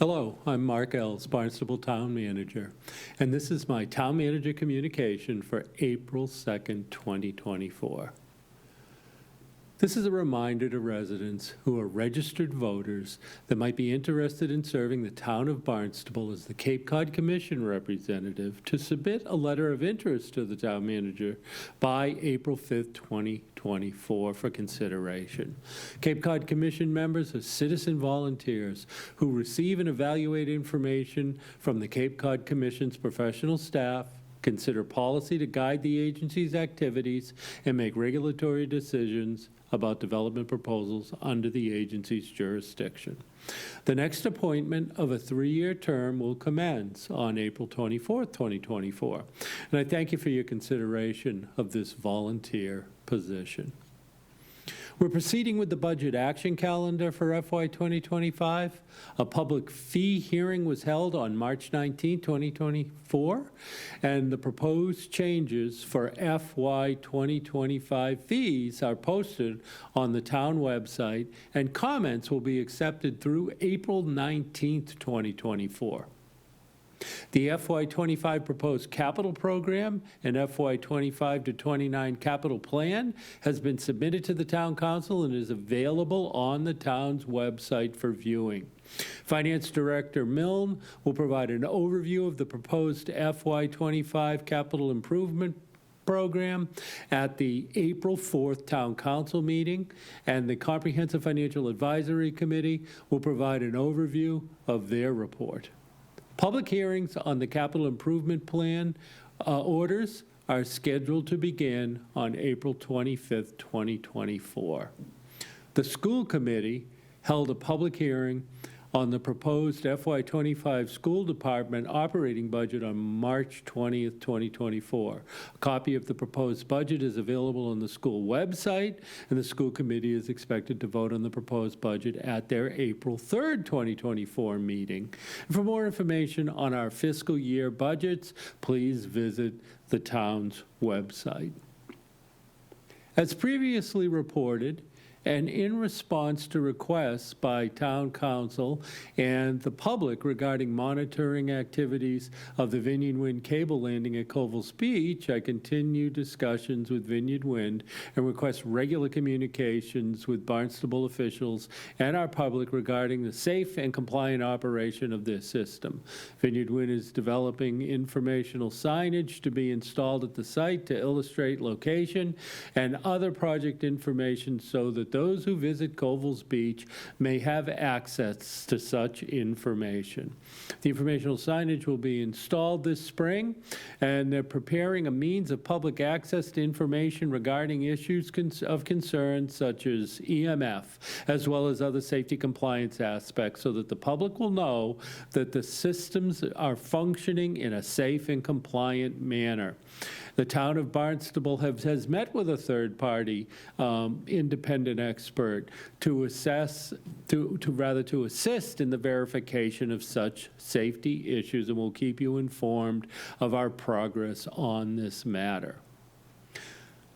Hello, I'm Mark Ells, Barnstable Town Manager, and this is my Town Manager communication for April 2nd, 2024. This is a reminder to residents who are registered voters that might be interested in serving the town of Barnstable as the Cape Cod Commission representative to submit a letter of interest to the town manager by April 5th, 2024 for consideration. Cape Cod Commission members are citizen volunteers who receive and evaluate information from the Cape Cod Commission's professional staff, consider policy to guide the agency's activities, and make regulatory decisions about development proposals under the agency's jurisdiction. The next appointment of a 3-year term will commence on April 24th, 2024. And I thank you for your consideration of this volunteer position. We're proceeding with the budget action calendar for FY 2025. A public fee hearing was held on March 19, 2024, and the proposed changes for FY 2025 fees are posted on the town website, and comments will be accepted through April 19, 2024. The FY25 proposed capital program and FY25 to 29 capital plan has been submitted to the Town Council and is available on the town's website for viewing. Finance Director Milne will provide an overview of the proposed FY25 capital improvement program at the April 4th Town Council meeting, and the Comprehensive Financial Advisory Committee will provide an overview of their report. Public hearings on the capital improvement plan orders are scheduled to begin on April 25th, 2024. The school committee held a public hearing on the proposed FY25 school department operating budget on March 20th, 2024. A copy of the proposed budget is available on the school website, and the school committee is expected to vote on the proposed budget at their April 3rd, 2024 meeting. And for more information on our fiscal year budgets, please visit the town's website. As previously reported, and in response to requests by Town Council and the public regarding monitoring activities of the Vineyard Wind cable landing at Covell's Beach, I continue discussions with Vineyard Wind and request regular communications with Barnstable officials and our public regarding the safe and compliant operation of this system. Vineyard Wind is developing informational signage to be installed at the site to illustrate location and other project information so that those who visit Covell's Beach may have access to such information. The informational signage will be installed this spring, and they're preparing a means of public access to information regarding issues of concern such as EMF, as well as other safety compliance aspects, so that the public will know that the systems are functioning in a safe and compliant manner. The town of Barnstable has met with a third-party independent expert to assist in the verification of such safety issues, and we'll keep you informed of our progress on this matter.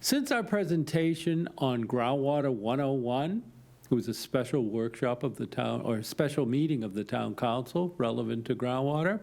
Since our presentation on Groundwater 101, it was a special workshop of the town, or a special meeting of the Town Council relevant to groundwater,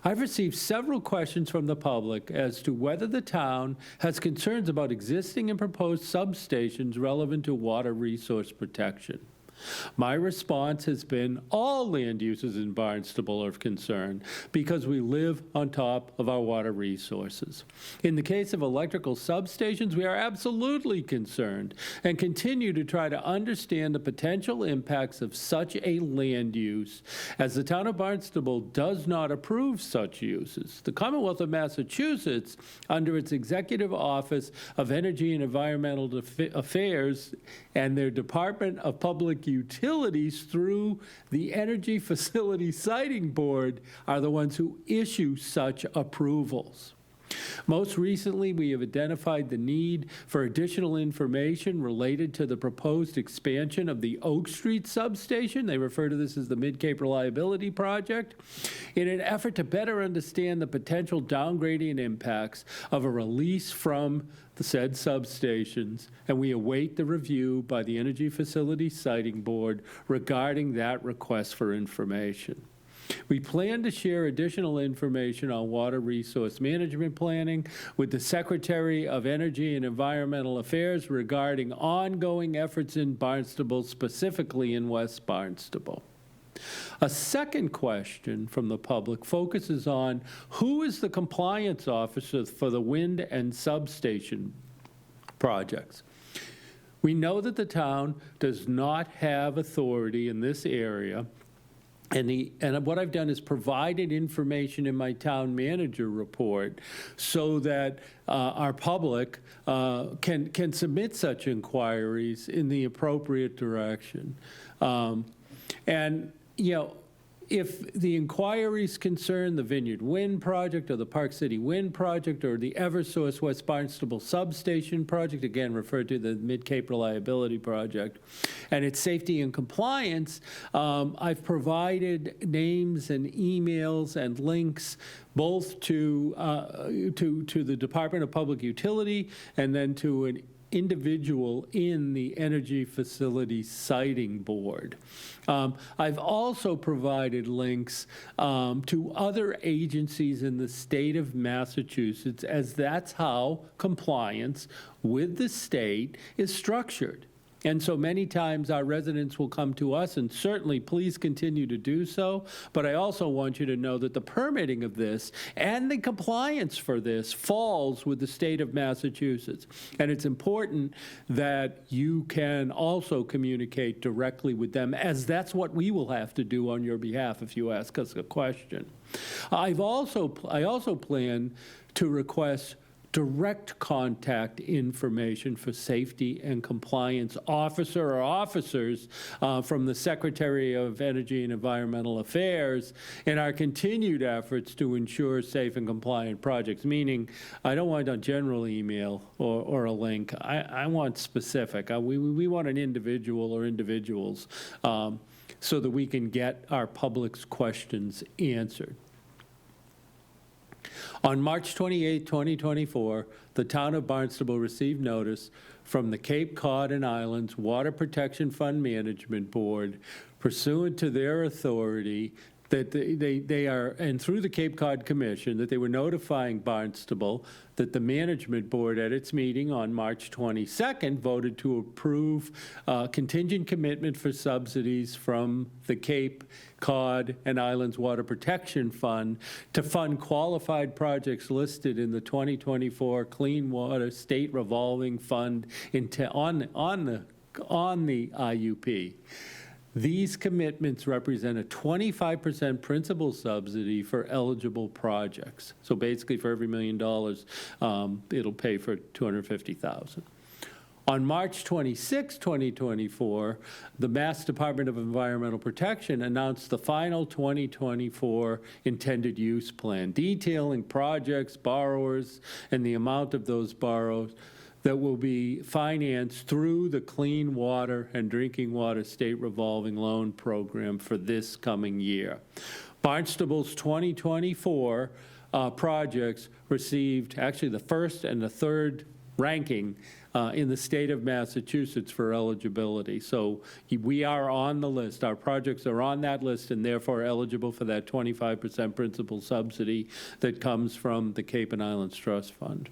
I've received several questions from the public as to whether the town has concerns about existing and proposed substations relevant to water resource protection. My response has been all land uses in Barnstable are of concern because we live on top of our water resources. In the case of electrical substations, we are absolutely concerned and continue to try to understand the potential impacts of such a land use, as the town of Barnstable does not approve such uses. The Commonwealth of Massachusetts, under its Executive Office of Energy and Environmental Affairs and their Department of Public Utilities through the Energy Facility Siting Board, are the ones who issue such approvals. Most recently, we have identified the need for additional information related to the proposed expansion of the Oak Street substation. They refer to this as the Mid-Cape Reliability Project, in an effort to better understand the potential downgrading impacts of a release from the said substations, and we await the review by the Energy Facility Siting Board regarding that request for information. We plan to share additional information on water resource management planning with the Secretary of Energy and Environmental Affairs regarding ongoing efforts in Barnstable, specifically in West Barnstable. A second question from the public focuses on who is the compliance officer for the wind and substation projects. We know that the town does not have authority in this area, and what I've done is provided information in my town manager report so that our public can submit such inquiries in the appropriate direction. And, you know, if the inquiries concern the Vineyard Wind Project or the Park City Wind Project or the Eversource West Barnstable Substation Project, again referred to the Mid-Cape Reliability Project, and its safety and compliance, I've provided names and emails and links both to the Department of Public Utility and then to an individual in the Energy Facility Siting Board. I've also provided links to other agencies in the state of Massachusetts, as that's how compliance with the state is structured. And so many times our residents will come to us, and certainly please continue to do so, but I also want you to know that the permitting of this and the compliance for this falls with the state of Massachusetts. And it's important that you can also communicate directly with them, as that's what we will have to do on your behalf if you ask us a question. I also plan to request direct contact information for safety and compliance officer or officers from the Secretary of Energy and Environmental Affairs in our continued efforts to ensure safe and compliant projects, meaning I don't want a general email or a link. I want specific. We want an individual or individuals so that we can get our public's questions answered. On March 28, 2024, the town of Barnstable received notice from the Cape Cod and Islands Water Protection Fund Management Board pursuant to their authority that they are, and through the Cape Cod Commission, that they were notifying Barnstable that the management board at its meeting on March 22nd voted to approve contingent commitment for subsidies from the Cape Cod and Islands Water Protection Fund to fund qualified projects listed in the 2024 Clean Water State Revolving Fund on the IUP. These commitments represent a 25% principal subsidy for eligible projects. So basically, for every $1 million, it'll pay for $250,000. On March 26, 2024, the Mass Department of Environmental Protection announced the final 2024 intended use plan, detailing projects, borrowers, and the amount of those borrows that will be financed through the Clean Water and Drinking Water State Revolving Loan Program for this coming year. Barnstable's 2024 projects received actually the first and the third ranking in the state of Massachusetts for eligibility. So we are on the list. Our projects are on that list and therefore eligible for that 25% principal subsidy that comes from the Cape and Islands Trust Fund.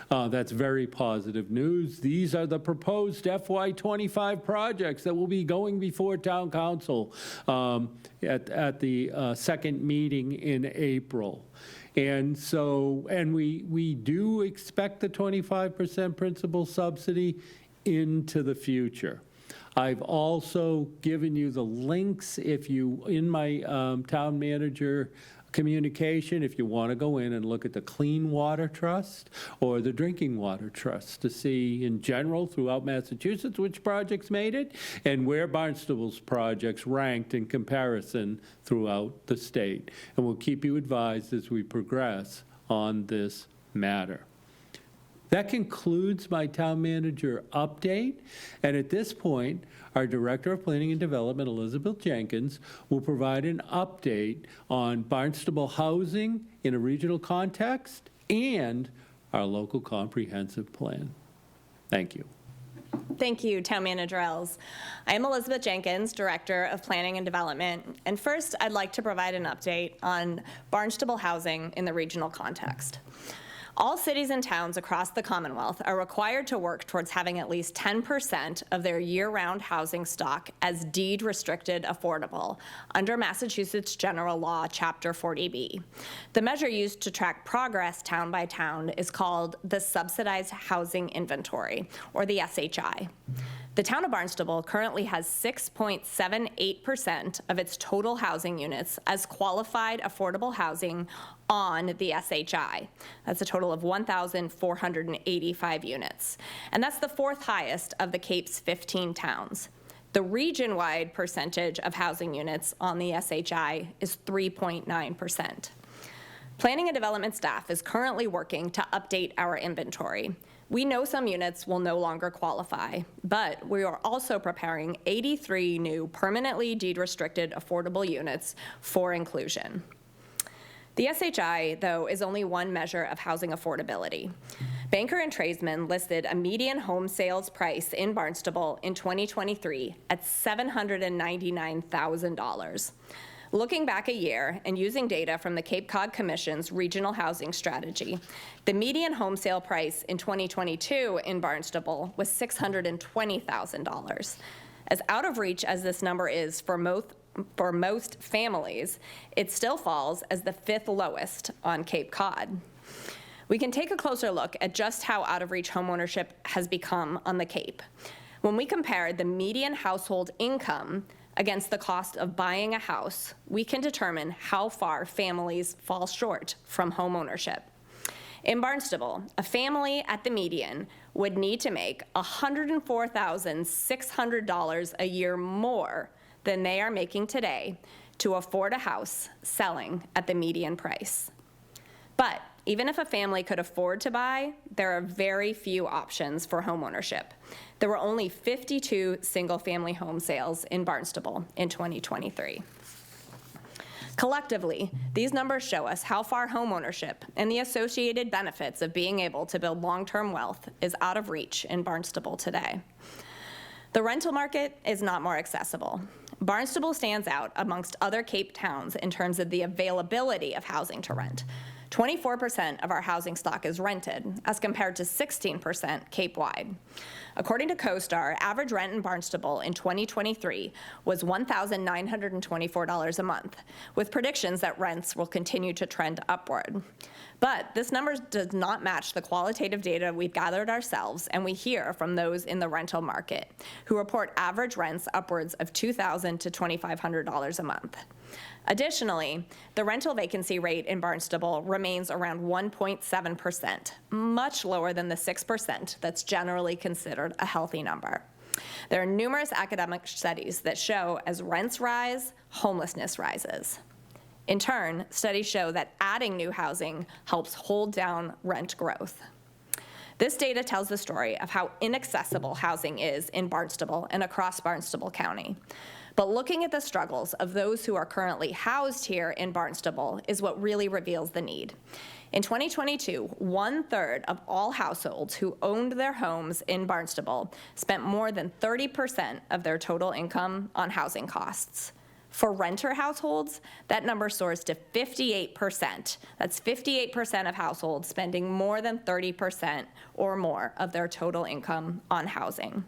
That's very positive news. These are the proposed FY25 projects that will be going before Town Council at the second meeting in April. And so, and we do expect the 25% principal subsidy into the future. I've also given you the links if you, in my town manager communication, if you want to go in and look at the Clean Water Trust or the Drinking Water Trust to see in general throughout Massachusetts which projects made it and where Barnstable's projects ranked in comparison throughout the state. And we'll keep you advised as we progress on this matter. That concludes my town manager update. And at this point, our Director of Planning and Development, Elizabeth Jenkins, will provide an update on Barnstable housing in a regional context and our local comprehensive plan. Thank you. Thank you, Town Manager Els. I am Elizabeth Jenkins, Director of Planning and Development, and first I'd like to provide an update on Barnstable housing in the regional context. All cities and towns across the Commonwealth are required to work towards having at least 10% of their year-round housing stock as deed-restricted affordable under Massachusetts General Law, Chapter 40B. The measure used to track progress town by town is called the Subsidized Housing Inventory, or the SHI. The town of Barnstable currently has 6.78% of its total housing units as qualified affordable housing on the SHI. That's a total of 1,485 units. And that's the fourth highest of the Cape's 15 towns. The region-wide percentage of housing units on the SHI is 3.9%. Planning and development staff is currently working to update our inventory. We know some units will no longer qualify, but we are also preparing 83 new permanently deed-restricted affordable units for inclusion. The SHI, though, is only one measure of housing affordability. Banker and Tradesman listed a median home sales price in Barnstable in 2023 at $799,000. Looking back a year and using data from the Cape Cod Commission's Regional Housing Strategy, the median home sale price in 2022 in Barnstable was $620,000. As out of reach as this number is for most families, it still falls as the fifth lowest on Cape Cod. We can take a closer look at just how out of reach homeownership has become on the Cape. When we compare the median household income against the cost of buying a house, we can determine how far families fall short from homeownership. In Barnstable, a family at the median would need to make $104,600 a year more than they are making today to afford a house selling at the median price. But even if a family could afford to buy, there are very few options for homeownership. There were only 52 single-family home sales in Barnstable in 2023. Collectively, these numbers show us how far homeownership and the associated benefits of being able to build long-term wealth is out of reach in Barnstable today. The rental market is not more accessible. Barnstable stands out amongst other Cape towns in terms of the availability of housing to rent. 24% of our housing stock is rented, as compared to 16% Cape-wide. According to CoStar, average rent in Barnstable in 2023 was $1,924 a month, with predictions that rents will continue to trend upward. But this number does not match the qualitative data we've gathered ourselves, and we hear from those in the rental market, who report average rents upwards of $2,000 to $2,500 a month. Additionally, the rental vacancy rate in Barnstable remains around 1.7%, much lower than the 6% that's generally considered a healthy number. There are numerous academic studies that show as rents rise, homelessness rises. In turn, studies show that adding new housing helps hold down rent growth. This data tells the story of how inaccessible housing is in Barnstable and across Barnstable County. But looking at the struggles of those who are currently housed here in Barnstable is what really reveals the need. In 2022, 1/3 of all households who owned their homes in Barnstable spent more than 30% of their total income on housing costs. For renter households, that number soars to 58%. That's 58% of households spending more than 30% or more of their total income on housing.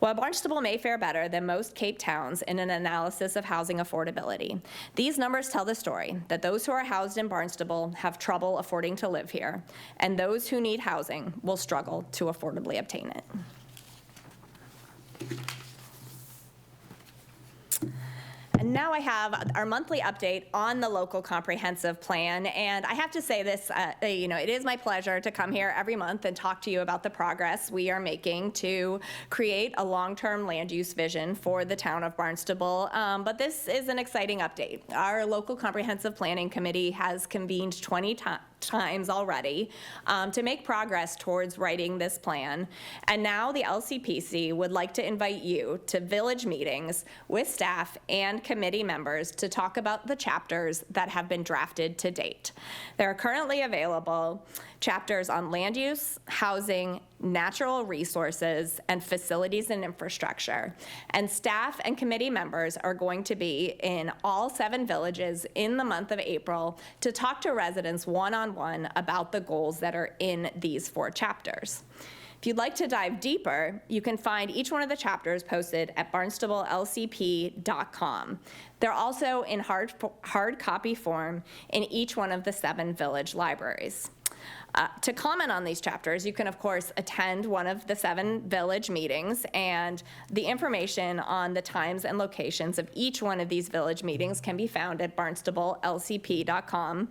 While Barnstable may fare better than most Cape towns in an analysis of housing affordability, these numbers tell the story that those who are housed in Barnstable have trouble affording to live here, and those who need housing will struggle to affordably obtain it. And now I have our monthly update on the local comprehensive plan. And I have to say this, it is my pleasure to come here every month and talk to you about the progress we are making to create a long-term land use vision for the town of Barnstable. But this is an exciting update. Our local comprehensive planning committee has convened 20 times already to make progress towards writing this plan. And now the LCPC would like to invite you to village meetings with staff and committee members to talk about the chapters that have been drafted to date. There are currently available chapters on land use, housing, natural resources, and facilities and infrastructure. And staff and committee members are going to be in all 7 villages in the month of April to talk to residents one-on-one about the goals that are in these 4 chapters. If you'd like to dive deeper, you can find each one of the chapters posted at barnstablelcp.com. They're also in hard copy form in each one of the 7 village libraries. To comment on these chapters, you can, of course, attend one of the 7 village meetings, and the information on the times and locations of each one of these village meetings can be found at barnstablelcp.com.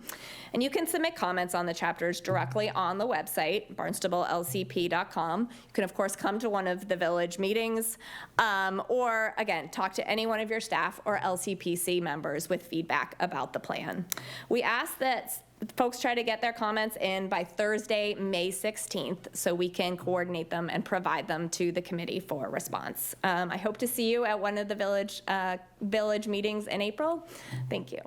And you can submit comments on the chapters directly on the website, barnstablelcp.com. You can, of course, come to one of the village meetings, or, again, talk to any one of your staff or LCPC members with feedback about the plan. We ask that folks try to get their comments in by Thursday, May 16th, so we can coordinate them and provide them to the committee for response. I hope to see you at one of the village meetings in April. Thank you.